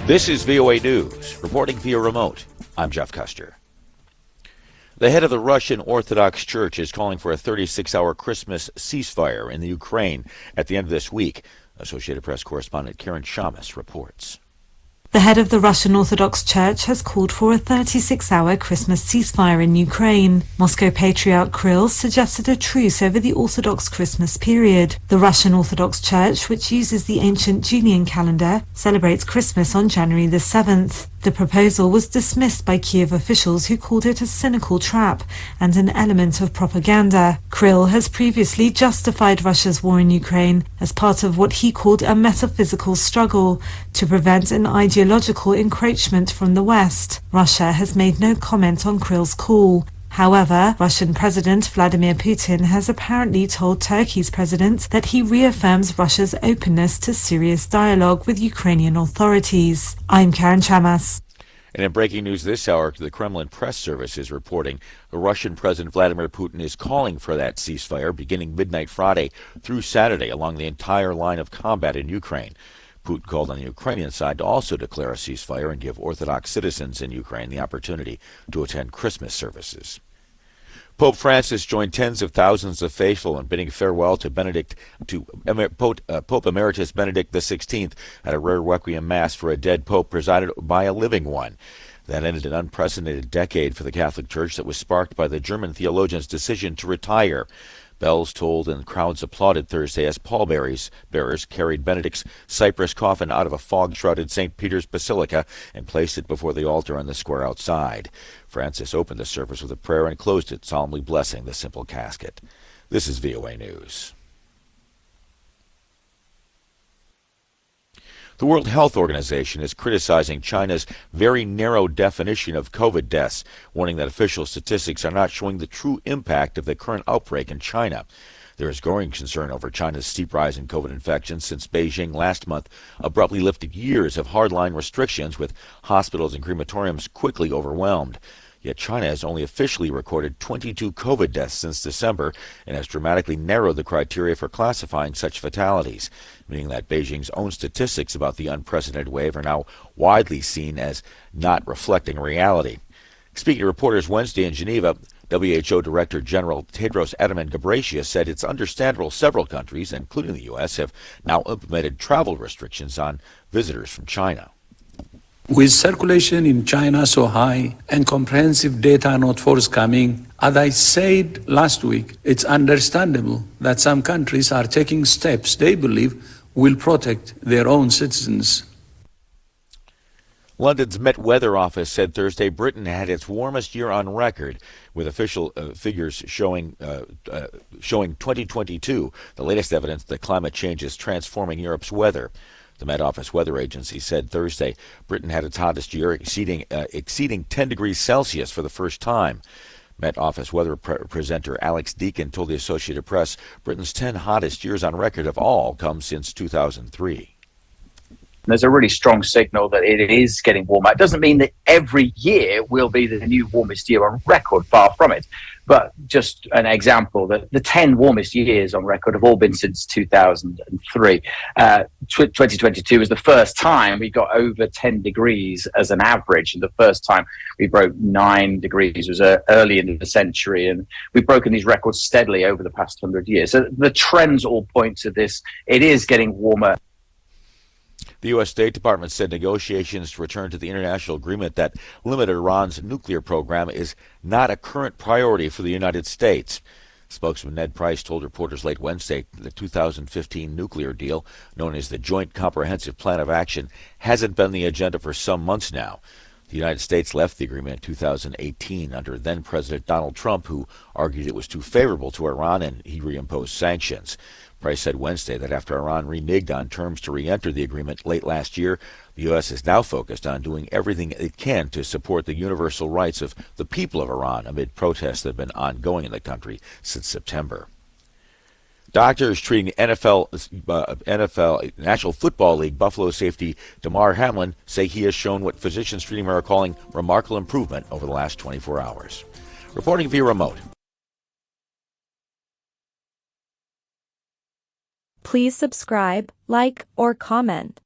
This is VOA News, reporting via remote. I'm Jeff Custer. The head of the Russian Orthodox Church is calling for a 36-hour Christmas ceasefire in the Ukraine at the end of this week. Associated Press correspondent Karen Shamus reports. The head of the Russian Orthodox Church has called for a 36-hour Christmas ceasefire in Ukraine. Moscow Patriarch Kirill suggested a truce over the Orthodox Christmas period. The Russian Orthodox Church, which uses the ancient Julian calendar, celebrates Christmas on January the 7th. The proposal was dismissed by Kiev officials who called it a cynical trap and an element of propaganda. Kirill has previously justified Russia's war in Ukraine as part of what he called a metaphysical struggle to prevent an ideological encroachment from the West. Russia has made no comment on Kirill's call. However, Russian President Vladimir Putin has apparently told Turkey's president that he reaffirms Russia's openness to serious dialogue with Ukrainian authorities. I'm Karen Shamas. And in breaking news this hour, the Kremlin press service is reporting the Russian President Vladimir Putin is calling for that ceasefire beginning midnight Friday through Saturday along the entire line of combat in Ukraine. Putin called on the Ukrainian side to also declare a ceasefire and give Orthodox citizens in Ukraine the opportunity to attend Christmas services. Pope Francis joined tens of thousands of faithful in bidding farewell to Pope Emeritus Benedict XVI at a rare requiem mass for a dead pope presided by a living one. That ended an unprecedented decade for the Catholic Church that was sparked by the German theologian's decision to retire. Bells tolled and crowds applauded Thursday as pallbearers carried Benedict's cypress coffin out of a fog-shrouded St. Peter's Basilica and placed it before the altar on the square outside. Francis opened the service with a prayer and closed it, solemnly blessing the simple casket. This is VOA News. The World Health Organization is criticizing China's very narrow definition of COVID deaths, warning that official statistics are not showing the true impact of the current outbreak in China. There is growing concern over China's steep rise in COVID infections since Beijing last month abruptly lifted years of hardline restrictions, with hospitals and crematoriums quickly overwhelmed. Yet China has only officially recorded 22 COVID deaths since December and has dramatically narrowed the criteria for classifying such fatalities, meaning that Beijing's own statistics about the unprecedented wave are now widely seen as not reflecting reality. Speaking to reporters Wednesday in Geneva, WHO Director General Tedros Adhanom Ghebreyesus said it's understandable several countries, including the U.S., have now implemented travel restrictions on visitors from China. With circulation in China so high and comprehensive data not forthcoming, as I said last week, it's understandable that some countries are taking steps they believe will protect their own citizens. London's Met Weather Office said Thursday Britain had its warmest year on record, with official figures showing 2022, the latest evidence that climate change is transforming Europe's weather. The Met Office Weather Agency said Thursday Britain had its hottest year, exceeding 10 degrees Celsius for the first time. Met Office weather presenter Alex Deakin told the Associated Press Britain's 10 hottest years on record have all come since 2003. There's a really strong signal that it is getting warmer. It doesn't mean that every year will be the new warmest year on record, far from it. But just an example, that the 10 warmest years on record have all been since 2003. 2022 was the first time we got over 10 degrees as an average. And the first time we broke 9 degrees was early in the century. And we've broken these records steadily over the past 100 years. So the trends all point to this. It is getting warmer. The U.S. State Department said negotiations to return to the international agreement that limited Iran's nuclear program is not a current priority for the United States. Spokesman Ned Price told reporters late Wednesday the 2015 nuclear deal, known as the Joint Comprehensive Plan of Action, hasn't been on the agenda for some months now. The United States left the agreement in 2018 under then-President Donald Trump, who argued it was too favorable to Iran and he reimposed sanctions. Price said Wednesday that after Iran reneged on terms to re-enter the agreement late last year, the U.S. is now focused on doing everything it can to support the universal rights of the people of Iran amid protests that have been ongoing in the country since September. Doctors treating NFL National Football League Buffalo safety Damar Hamlin say he has shown what physicians treating him are calling remarkable improvement over the last 24 hours. Reporting via remote. Please subscribe, like, or comment.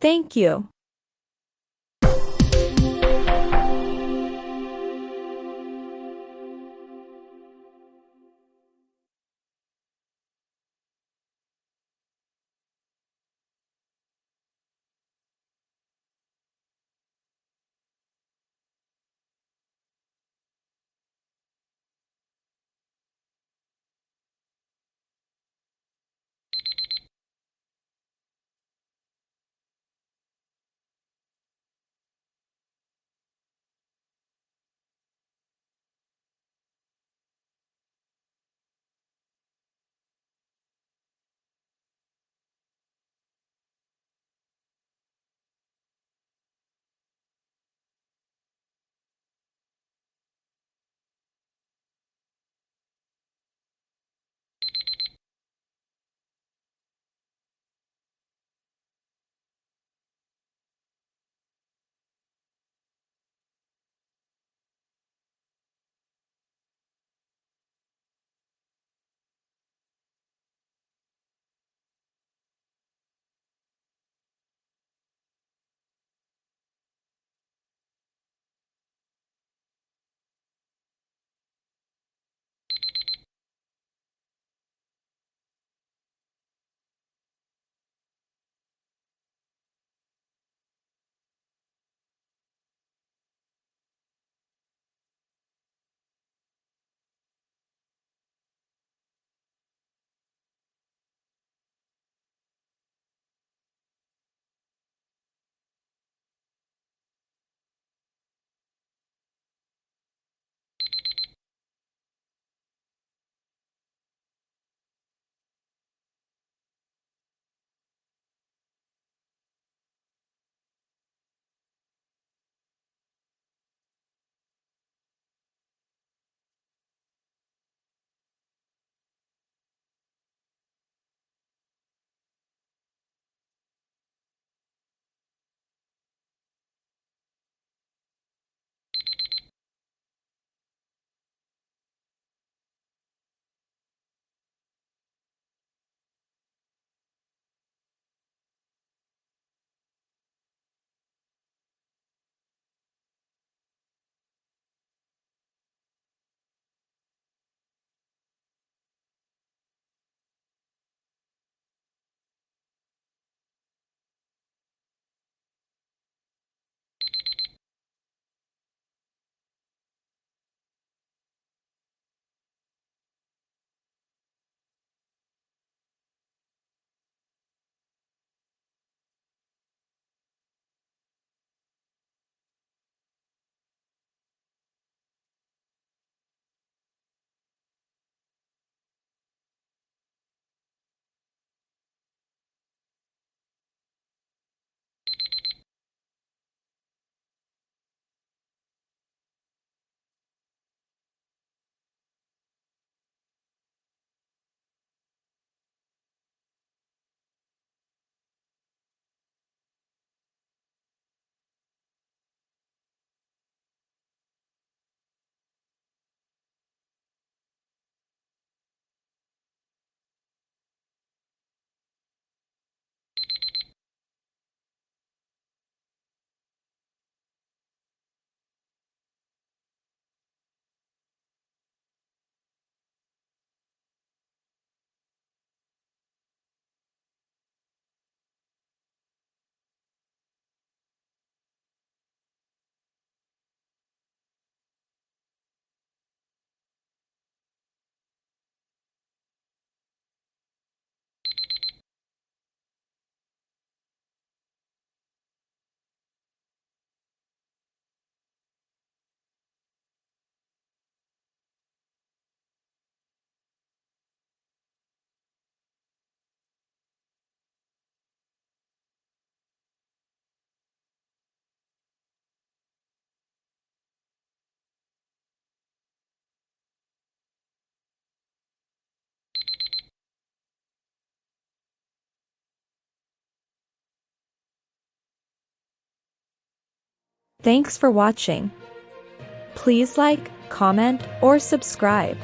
Thank you. Thanks for watching. Please like, comment, or subscribe.